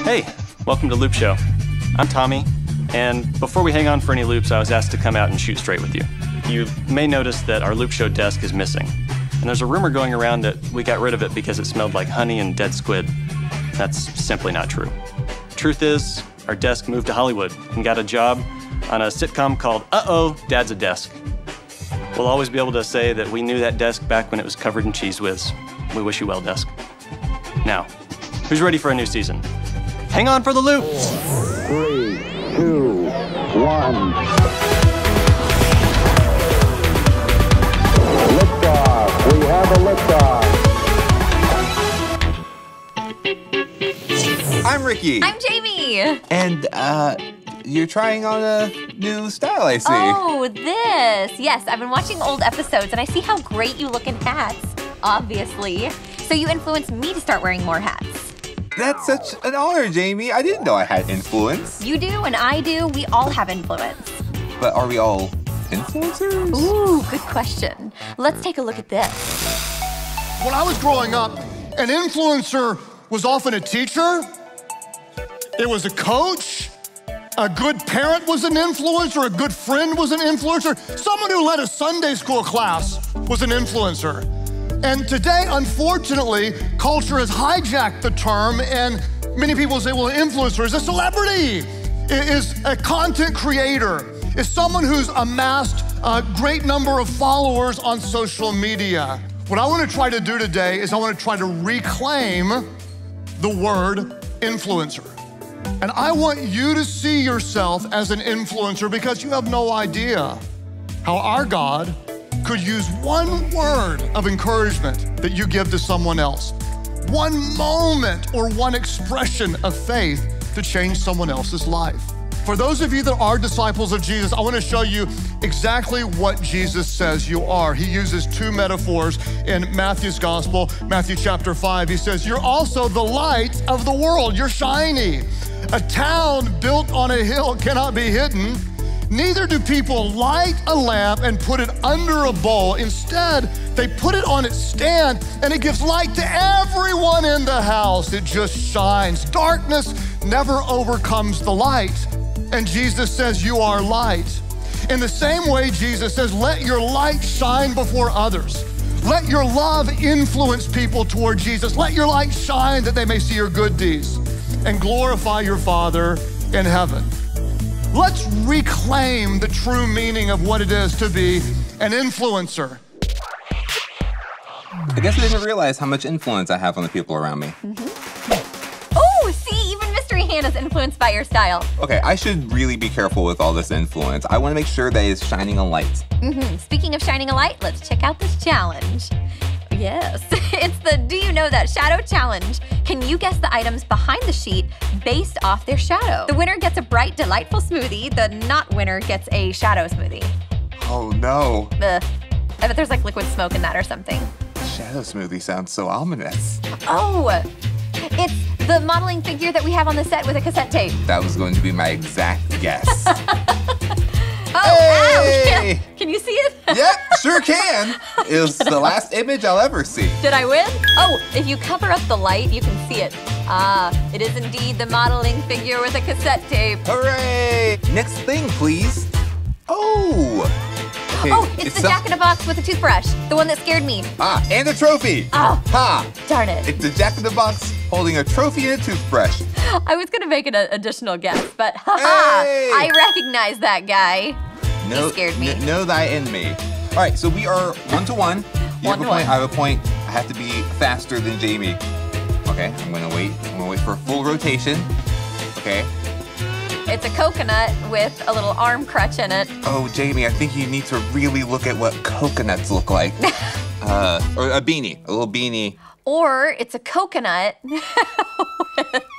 Hey, welcome to Loop Show. I'm Tommy, and before we hang on for any loops, I was asked to come out and shoot straight with you. You may notice that our Loop Show desk is missing, and there's a rumor going around that we got rid of it because it smelled like honey and dead squid. That's simply not true. Truth is, our desk moved to Hollywood and got a job on a sitcom called Uh-Oh, Dad's a Desk. We'll always be able to say that we knew that desk back when it was covered in Cheez Whiz. We wish you well, desk. Now, who's ready for a new season? Hang on for the loop! 3, 2, 1. Liftoff. We have a liftoff. I'm Ricky. I'm Jamie. And, you're trying on a new style, I see. Oh, this. Yes, I've been watching old episodes and I see how great you look in hats, obviously. So you influenced me to start wearing more hats. That's such an honor, Jamie. I didn't know I had influence. You do and I do. We all have influence. But are we all influencers? Ooh, good question. Let's take a look at this. When I was growing up, an influencer was often a teacher, it was a coach, a good parent was an influencer, a good friend was an influencer, someone who led a Sunday school class was an influencer. And today, unfortunately, culture has hijacked the term and many people say, well, an influencer is a celebrity, is a content creator, is someone who's amassed a great number of followers on social media. What I want to try to do today is I want to try to reclaim the word influencer. And I want you to see yourself as an influencer because you have no idea how our God could use one word of encouragement that you give to someone else, one moment or one expression of faith to change someone else's life. For those of you that are disciples of Jesus, I want to show you exactly what Jesus says you are. He uses two metaphors in Matthew's gospel, Matthew chapter 5. He says, you're also the light of the world. You're shiny. A town built on a hill cannot be hidden. Neither do people light a lamp and put it under a bowl. Instead, they put it on its stand and it gives light to everyone in the house. It just shines. Darkness never overcomes the light. And Jesus says, you are light. In the same way, Jesus says, let your light shine before others. Let your love influence people toward Jesus. Let your light shine that they may see your good deeds and glorify your Father in heaven. Let's reclaim the true meaning of what it is to be an influencer. I guess I didn't realize how much influence I have on the people around me. Oh, see, even Mystery Hannah's influenced by your style. Okay, I should really be careful with all this influence. I want to make sure that it's shining a light. Speaking of shining a light, let's check out this challenge. Yes, it's the Do You Know That Shadow Challenge. Can you guess the items behind the sheet based off their shadow? The winner gets a bright, delightful smoothie. The not winner gets a shadow smoothie. Oh no. I bet there's like liquid smoke in that or something. Shadow smoothie sounds so ominous. Oh, it's the modeling figure that we have on the set with a cassette tape. That was going to be my exact guess. Oh, Hey! ouch! Can you see it? Yep, sure can. It was the last image I'll ever see. Did I win? Oh, if you cover up the light, you can see it. Ah, it is indeed the modeling figure with a cassette tape. Hooray! Next thing, please. Oh! Okay, Oh, it's the Jack in a Box with a toothbrush. The one that scared me. Ah, and a trophy! Oh. Ha! Darn it. It's a Jack in the Box holding a trophy and a toothbrush. I was gonna make an additional guess, but haha, Hey! I recognize that guy. No, He scared me. Know thy enemy. All right, so we are 1-1. You have a 1-1. point, I have a point. I have to be faster than Jamie. Okay, I'm gonna wait. I'm gonna wait for a full rotation. Okay. It's a coconut with a little arm crutch in it. Oh, Jamie, I think you need to really look at what coconuts look like. Or a beanie, a little beanie. Or it's a coconut.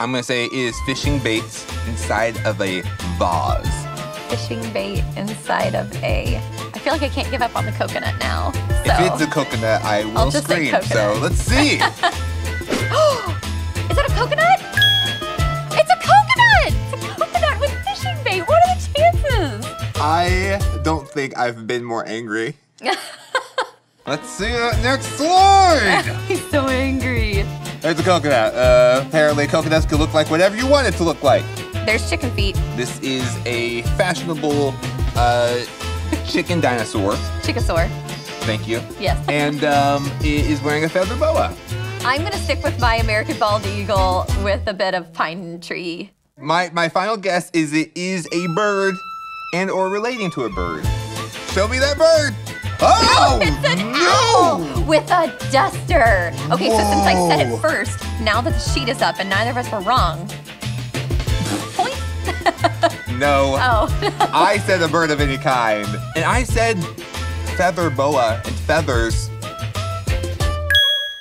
I'm gonna say it is fishing bait inside of a vase. Fishing bait inside of a... I feel like I can't give up on the coconut now. So. If it's a coconut, I will I'll just say scream. So coconut. let's see. Is that a coconut? It's a coconut! It's a coconut with fishing bait. What are the chances? I don't think I've been more angry. Let's see that next slide. He's so angry. There's a coconut. Apparently coconuts can look like whatever you want it to look like. There's chicken feet. This is a fashionable chicken dinosaur. Chickasaur. Thank you. Yes. And it is wearing a feather boa. I'm gonna stick with my American bald eagle with a bit of pine tree. My final guess is it is a bird and or relating to a bird. Show me that bird. Oh, It's an no! owl with a duster. Okay, so since I said Whoa. it first, now that the sheet is up and neither of us were wrong. Point. No. Oh. I said a bird of any kind. And I said feather boa and feathers.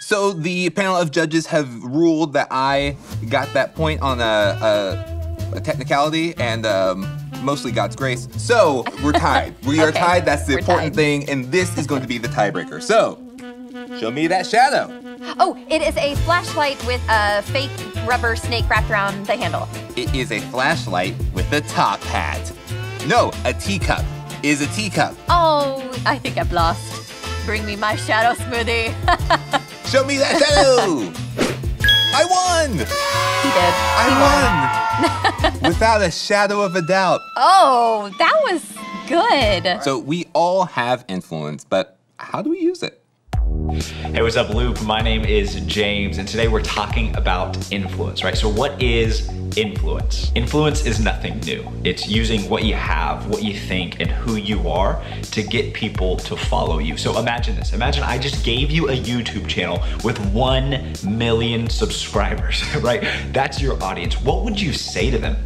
So the panel of judges have ruled that I got that point on a technicality and mostly God's grace. So we're tied. We are Okay, tied. That's the we're important tied. thing. And this is going to be the tiebreaker. So show me that shadow. Oh, it is a flashlight with a fake rubber snake wrapped around the handle. It is a flashlight with a top hat. No, a teacup is a teacup. Oh, I think I've lost. Bring me my shadow smoothie. Show me that shadow. I won. He did. I won. Without a shadow of a doubt. Oh, that was good. So we all have influence, but how do we use it? Hey, what's up, Loop? My name is James, and today we're talking about influence, right? So what is influence? Influence is nothing new. It's using what you have, what you think, and who you are to get people to follow you. So imagine this. Imagine I just gave you a YouTube channel with 1 million subscribers, right? That's your audience. What would you say to them?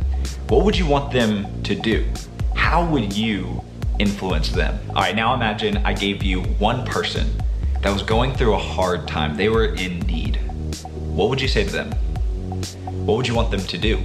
What would you want them to do? How would you influence them? All right, now imagine I gave you one person that was going through a hard time. They were in need. What would you say to them? What would you want them to do?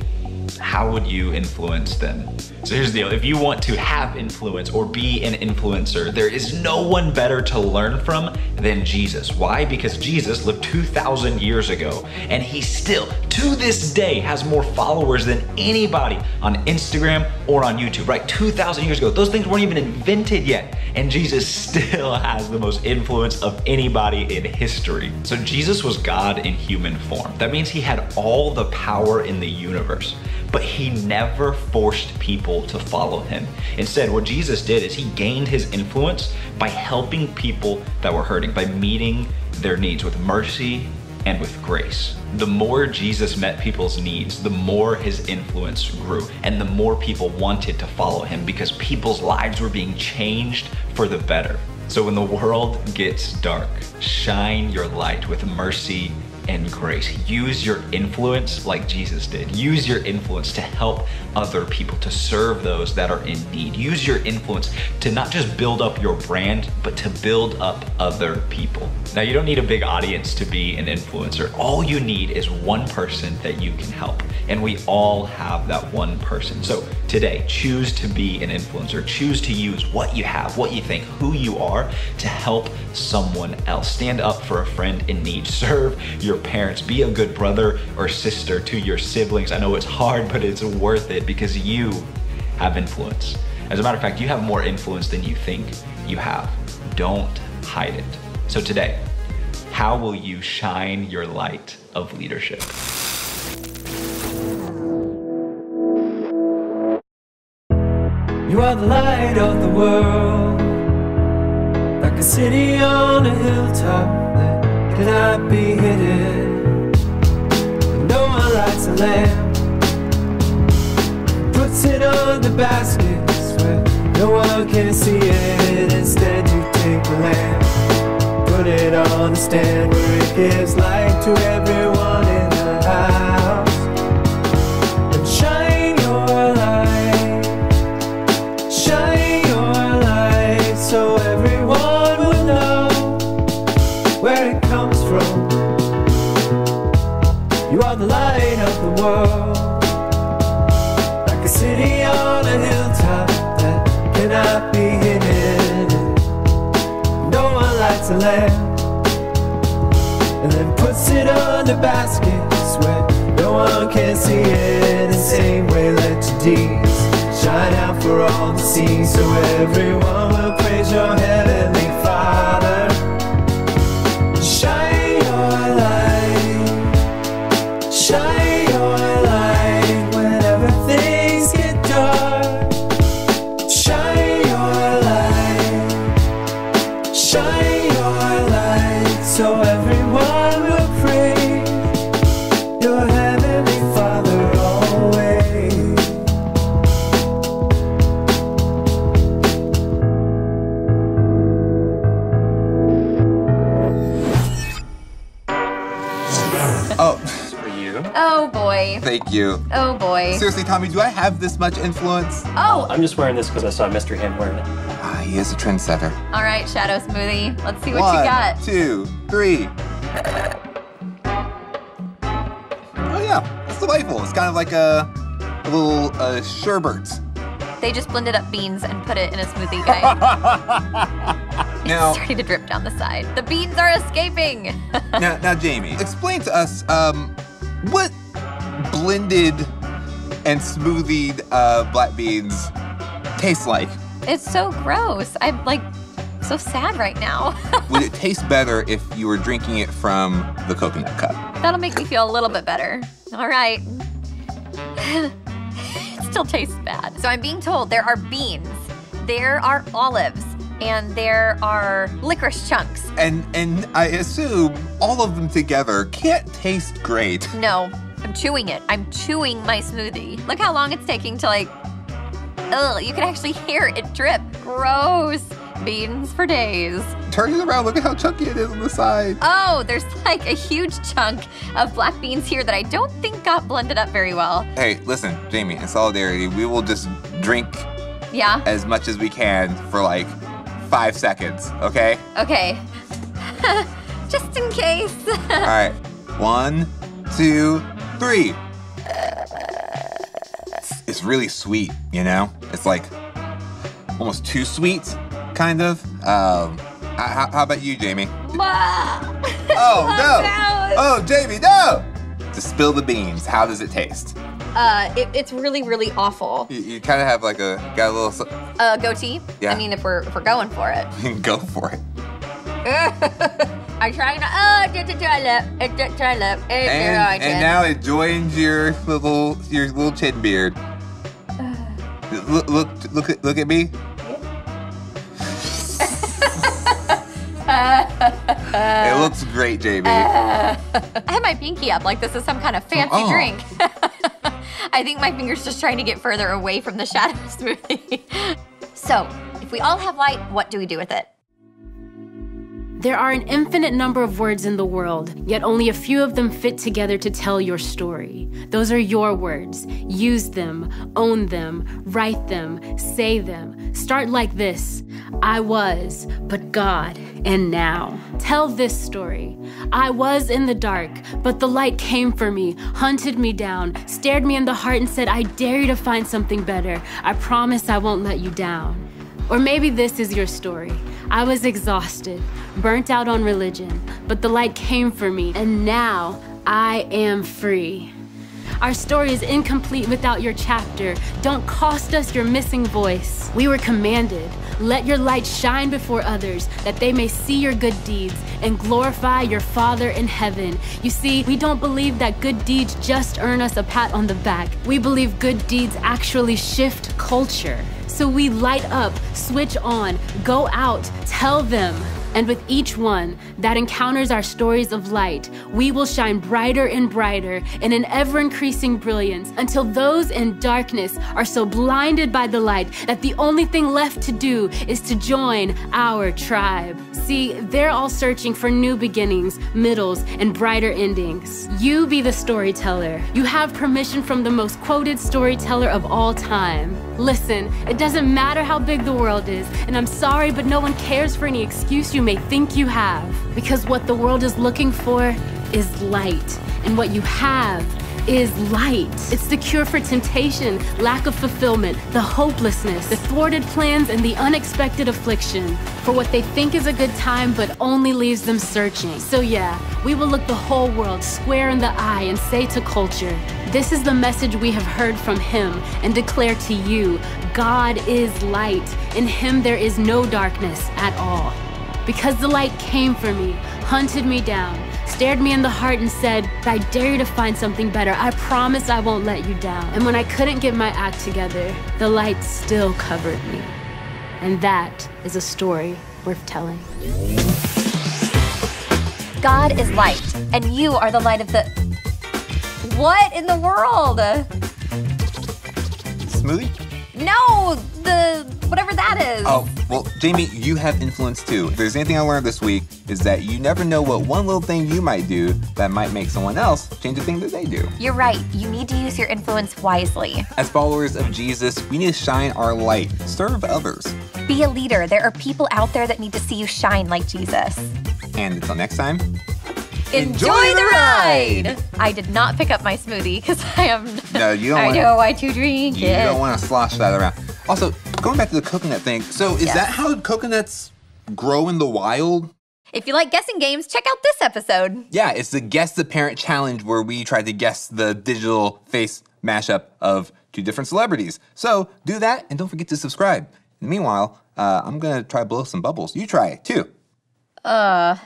How would you influence them? So here's the deal. If you want to have influence or be an influencer, there is no one better to learn from than Jesus. Why? Because Jesus lived 2,000 years ago, and he still, to this day, has more followers than anybody on Instagram or on YouTube, right? 2,000 years ago. Those things weren't even invented yet, and Jesus still has the most influence of anybody in history. So Jesus was God in human form. That means he had all the power in the universe, but he never forced people to follow him. Instead, what Jesus did is he gained his influence by helping people that were hurting, by meeting their needs with mercy and with grace. The more Jesus met people's needs, the more his influence grew, and the more people wanted to follow him because people's lives were being changed for the better. So when the world gets dark, shine your light with mercy and grace. Use your influence like Jesus did. Use your influence to help other people, to serve those that are in need. Use your influence to not just build up your brand, but to build up other people. Now, you don't need a big audience to be an influencer. All you need is one person that you can help. And we all have that one person. So today, choose to be an influencer. Choose to use what you have, what you think, who you are to help someone else. Stand up for a friend in need. Serve your parents. Be a good brother or sister to your siblings. I know it's hard, but it's worth it because you have influence. As a matter of fact, you have more influence than you think you have. Don't hide it. So today, how will you shine your light of leadership? You are the light of the world, like a city on a hilltop that cannot be hidden. No one lights a lamp, puts it on the baskets where no one can see it. Instead you take the lamp, put it on the stand where it gives light to everyone in the house. And shine your light, shine your light, so everyone will know where it comes from. You are the light of the world, like a city on a hilltop that cannot be hidden. No one lights a lamp and then puts it on the baskets where no one can see it. The same way let your deeds shine out for all to see, so everyone will praise your heavenly Father. Shine your light, Oh, For you. Oh boy. thank you. Oh boy. Seriously, Tommy, do I have this much influence? Oh, I'm just wearing this because I saw Mystery Hand wearing it. Ah, he is a trendsetter. all right, Shadow Smoothie. Let's see what One, you got. 2, 3. Oh yeah, it's delightful. It's kind of like a little sherbet. They just blended up beans and put it in a smoothie, guys. Now, It's starting to drip down the side. The beans are escaping. now, Jamie, explain to us what blended and smoothied black beans taste like. It's so gross. I'm like so sad right now. Would it taste better if you were drinking it from the coconut cup? That'll make me feel a little bit better. All right. It still tastes bad. So I'm being told there are beans, there are olives, and there are licorice chunks. And I assume all of them together can't taste great. No, I'm chewing it. I'm chewing my smoothie. Look how long it's taking to like, ugh, you can actually hear it drip. Gross. Beans for days. Turn it around, look at how chunky it is on the side. Oh, there's like a huge chunk of black beans here that I don't think got blended up very well. Hey, listen, Jamie, in solidarity, we will just drink Yeah? as much as we can for like 5 seconds, okay? Okay. Just in case. All right, 1, 2, 3. It's really sweet, you know? It's like almost too sweet, kind of. How about you, Jamie? Oh, no! Oh, Jamie, no! To spill the beans, how does it taste? It's really, really awful. You kind of have like got a little, Goatee? Yeah. I mean, if we're going for it. go for it. I'm trying to, try lip. And now it joins your little chin beard. Look at me. It looks great, Jamie. I have my pinky up like this is some kind of fancy drink. I think my finger's just trying to get further away from the shadow smoothie. So, if we all have light, what do we do with it? There are an infinite number of words in the world, yet only a few of them fit together to tell your story. Those are your words. Use them, own them, write them, say them. Start like this. I was, but God, and now. Tell this story. I was in the dark, but the light came for me, hunted me down, stared me in the heart and said, I dare you to find something better. I promise I won't let you down. Or maybe this is your story. I was exhausted, burnt out on religion, but the light came for me, and now I am free. Our story is incomplete without your chapter. Don't cost us your missing voice. We were commanded, let your light shine before others, that they may see your good deeds and glorify your Father in heaven. You see, we don't believe that good deeds just earn us a pat on the back. We believe good deeds actually shift culture. So we light up, switch on, go out, tell them. And with each one that encounters our stories of light, we will shine brighter and brighter in an ever-increasing brilliance until those in darkness are so blinded by the light that the only thing left to do is to join our tribe. See, they're all searching for new beginnings, middles, and brighter endings. You be the storyteller. You have permission from the most quoted storyteller of all time. Listen, it doesn't matter how big the world is, and I'm sorry, but no one cares for any excuse you may think you have. Because what the world is looking for is light, and what you have is light. It's the cure for temptation, lack of fulfillment, the hopelessness, the thwarted plans, and the unexpected affliction. For what they think is a good time, but only leaves them searching. So yeah, we will look the whole world square in the eye and say to culture, this is the message we have heard from him, and declare to you, God is light. In him there is no darkness at all. Because the light came for me, hunted me down, stared me in the heart and said, I dare you to find something better. I promise I won't let you down. And when I couldn't get my act together, the light still covered me. And that is a story worth telling. God is light, and you are the light of the... What in the world? Smoothie? No, the whatever that is. Oh, well, Jamie, you have influence too. If there's anything I learned this week, is that you never know what one little thing you might do that might make someone else change the thing that they do. You're right. You need to use your influence wisely. As followers of Jesus, we need to shine our light, serve others. Be a leader. There are people out there that need to see you shine like Jesus. And until next time, Enjoy the ride! I did not pick up my smoothie because I am. No, you don't I want. know why to drink You it. don't want to slosh that around. Also, going back to the coconut thing. So, is Yes. that how coconuts grow in the wild? If you like guessing games, check out this episode. Yeah, it's the Guess the Parent Challenge where we tried to guess the digital face mashup of two different celebrities. So do that and don't forget to subscribe. And meanwhile, I'm gonna try to blow some bubbles. You try it too. Ah.